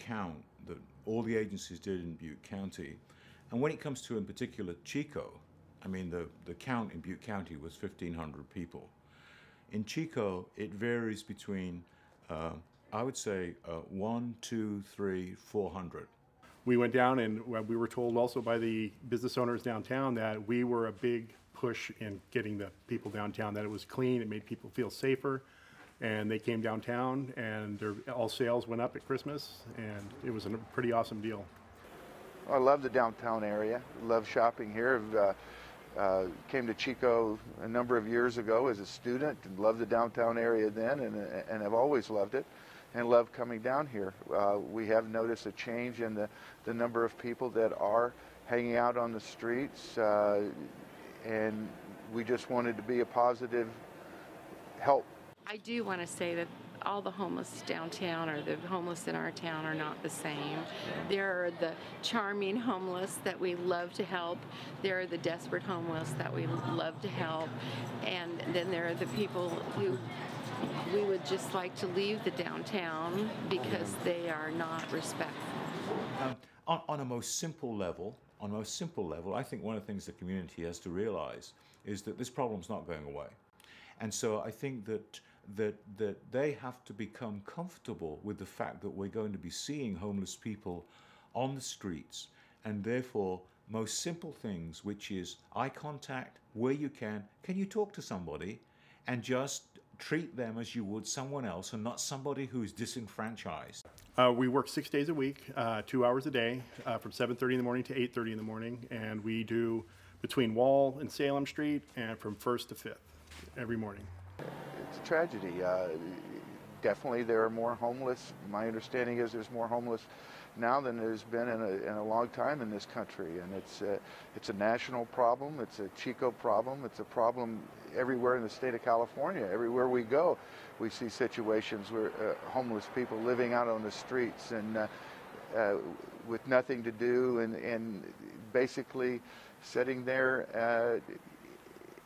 count that all the agencies did in Butte County. And when it comes to, in particular, Chico, I mean, the count in Butte County was 1,500 people. In Chico, it varies between, I would say, 1, 2, 3, 400. We went down and we were told also by the business owners downtown that we were a big push in getting the people downtown, that it was clean, it made people feel safer. And they came downtown and all sales went up at Christmas, and it was a pretty awesome deal. I love the downtown area, love shopping here. Came to Chico a number of years ago as a student and loved the downtown area then, and have always loved it and love coming down here. We have noticed a change in the number of people that are hanging out on the streets, and we just wanted to be a positive help. I do want to say that all the homeless downtown or the homeless in our town are not the same. There are the charming homeless that we love to help. There are the desperate homeless that we love to help. And then there are the people who we would just like to leave the downtown because they are not respectful. On a most simple level, I think one of the things the community has to realize is that this problem's not going away. And so I think that they have to become comfortable with the fact that we're going to be seeing homeless people on the streets, and therefore most simple things, which is eye contact, where you can you talk to somebody and just treat them as you would someone else and not somebody who's disenfranchised. We work 6 days a week, 2 hours a day, from 7:30 in the morning to 8:30 in the morning, and we do between Wall and Salem Street and from 1st to 5th every morning. It's a tragedy. Definitely there are more homeless. My understanding is there's more homeless now than there's been in a long time in this country, and it's a national problem. It's a Chico problem. It's a problem everywhere in the state of California. Everywhere we go, we see situations where homeless people living out on the streets and with nothing to do and basically sitting there.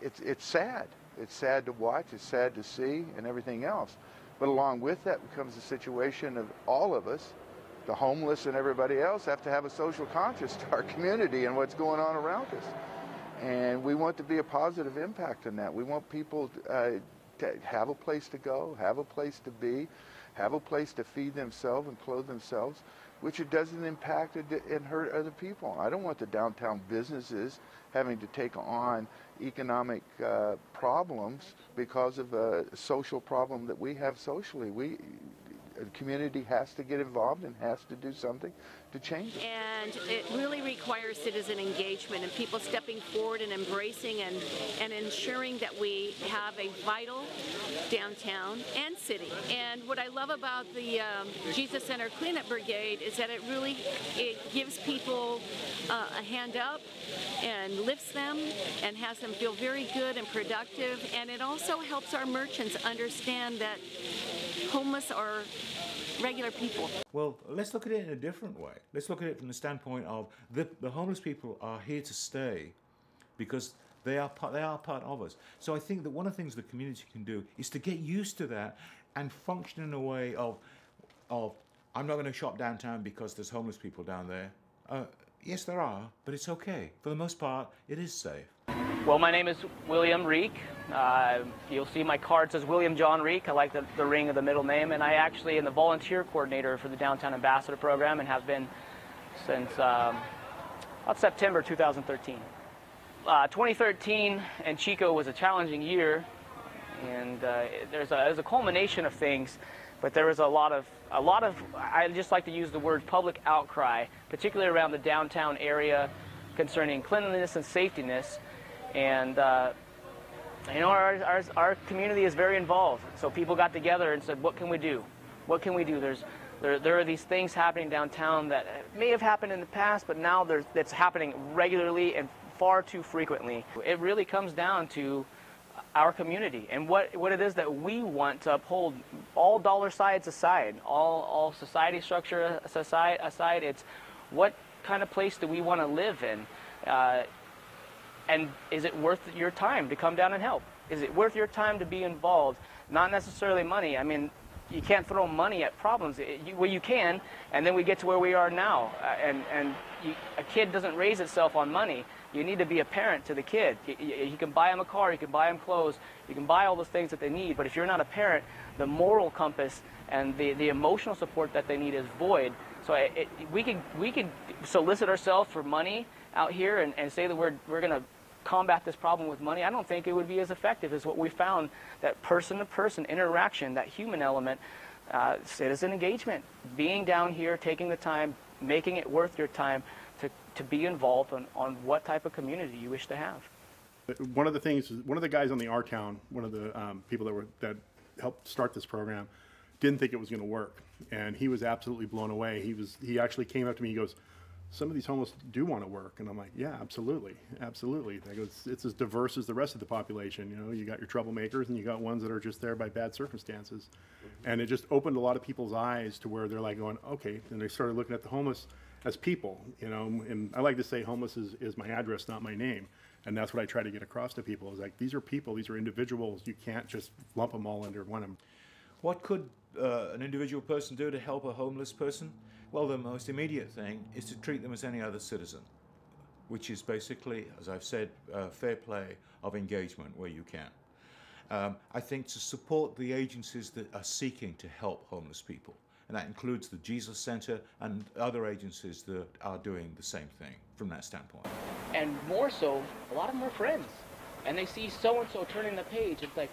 It's sad. It's sad to watch, it's sad to see, and everything else. But along with that comes the situation of all of us, the homeless and everybody else, have to have a social conscience to our community and what's going on around us. And we want to be a positive impact on that. We want people to have a place to go, have a place to be, have a place to feed themselves and clothe themselves, which it doesn't impact and hurt other people. I don't want the downtown businesses having to take on economic problems because of a social problem that we have socially. The community has to get involved and has to do something to change it. And it really requires citizen engagement and people stepping forward and embracing and ensuring that we have a vital downtown and city. And what I love about the Jesus Center Cleanup Brigade is that it gives people a hand up and lifts them and has them feel very good and productive, and it also helps our merchants understand that homeless are regular people. Well, let's look at it in a different way. Let's look at it from the standpoint of the homeless people are here to stay because they are part of us. So I think that one of the things the community can do is to get used to that and function in a way of I'm not going to shop downtown because there's homeless people down there. Yes, there are, but it's okay. For the most part, it is safe. Well, my name is William Reek. You'll see my card says William John Reek. I like the ring of the middle name, and I actually am the volunteer coordinator for the Downtown Ambassador Program and have been since about September 2013. 2013 in Chico was a challenging year, and there's a culmination of things, but there was a lot of I just like to use the word public outcry, particularly around the downtown area concerning cleanliness and safetyness. And you know, our community is very involved. So people got together and said, what can we do? What can we do? There are these things happening downtown that may have happened in the past, but now it's happening regularly and far too frequently. It really comes down to our community and what it is that we want to uphold, all dollar signs aside, all society structure aside. It's what kind of place do we want to live in? And is it worth your time to come down and help? Is it worth your time to be involved? Not necessarily money. I mean, you can't throw money at problems. Well, you can, and then we get to where we are now. A kid doesn't raise itself on money. You need to be a parent to the kid. You can buy them a car, you can buy them clothes, you can buy all those things that they need, but if you're not a parent, the moral compass and the emotional support that they need is void. So we could solicit ourselves for money out here and say that we're going to combat this problem with money. I don't think it would be as effective as what we found, that person-to-person interaction, that human element, citizen engagement, being down here, taking the time, making it worth your time to be involved on what type of community you wish to have. One of the guys on the R-Town, one of the people that helped start this program, didn't think it was going to work, and he was absolutely blown away. He actually came up to me, he goes, some of these homeless do want to work, and I'm like, yeah, absolutely. I go, it's as diverse as the rest of the population. You know, you got your troublemakers and you got ones that are just there by bad circumstances, and it just opened a lot of people's eyes to where they're like going, okay, and they started looking at the homeless as people, you know. And I like to say homeless is my address, not my name, and that's what I try to get across to people, is like, these are people, these are individuals. You can't just lump them all under one. What could an individual person do to help a homeless person? Well, the most immediate thing is to treat them as any other citizen, which is basically, as I've said, fair play of engagement where you can. I think to support the agencies that are seeking to help homeless people, and that includes the Jesus Center and other agencies that are doing the same thing from that standpoint. And more so, a lot of them are friends, and they see so-and-so turning the page. It's like,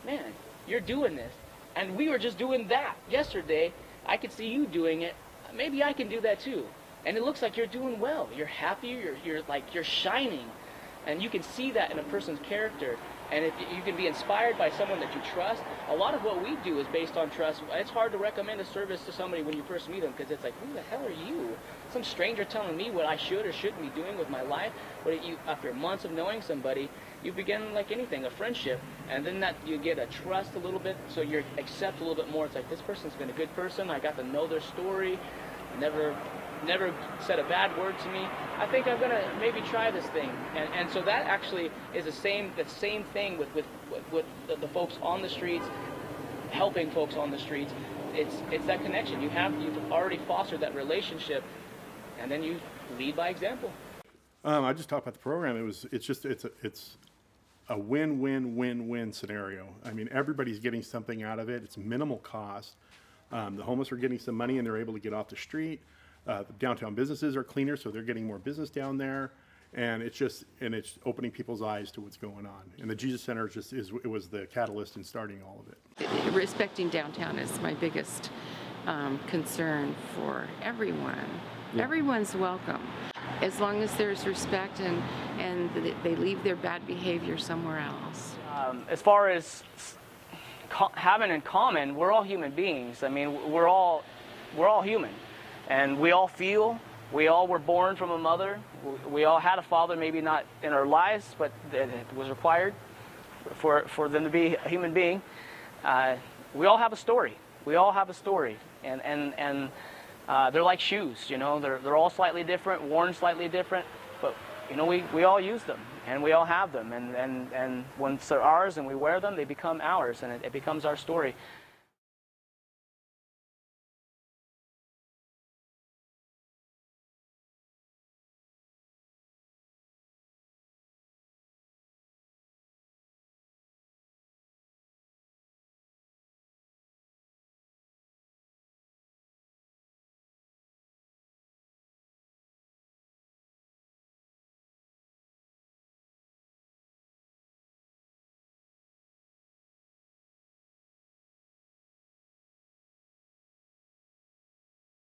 man, you're doing this, and we were just doing that yesterday. I could see you doing it. Maybe I can do that too. And it looks like you're doing well. You're happy. You're shining, and you can see that in a person's character. And if you can be inspired by someone that you trust, a lot of what we do is based on trust. It's hard to recommend a service to somebody when you first meet them, because it's like, who the hell are you? Some stranger telling me what I should or shouldn't be doing with my life. But after months of knowing somebody, you begin, like anything, a friendship, and then that you get a trust a little bit, so you accept a little bit more. It's like, this person's been a good person. I got to know their story. Never said a bad word to me. I think I'm gonna maybe try this thing, and so that actually is the same thing with the folks on the streets, helping folks on the streets. It's that connection. You've already fostered that relationship, and then you lead by example. I just talked about the program. It's a win-win-win-win scenario. I mean, everybody's getting something out of it. It's minimal cost. The homeless are getting some money and they're able to get off the street. The downtown businesses are cleaner, so they're getting more business down there. And it's opening people's eyes to what's going on. And the Jesus Center it was the catalyst in starting all of it. Respecting downtown is my biggest concern for everyone. Yeah. Everyone's welcome, as long as there's respect and they leave their bad behavior somewhere else. As far as having in common, we're all human beings. I mean, we're all human, and we all feel. We all were born from a mother. We all had a father, maybe not in our lives, but it was required for them to be a human being. We all have a story. We all have a story, and they're like shoes. You know, they're all slightly different, worn slightly different, but you know, we all use them, and we all have them, and once they're ours and we wear them, they become ours, and it becomes our story.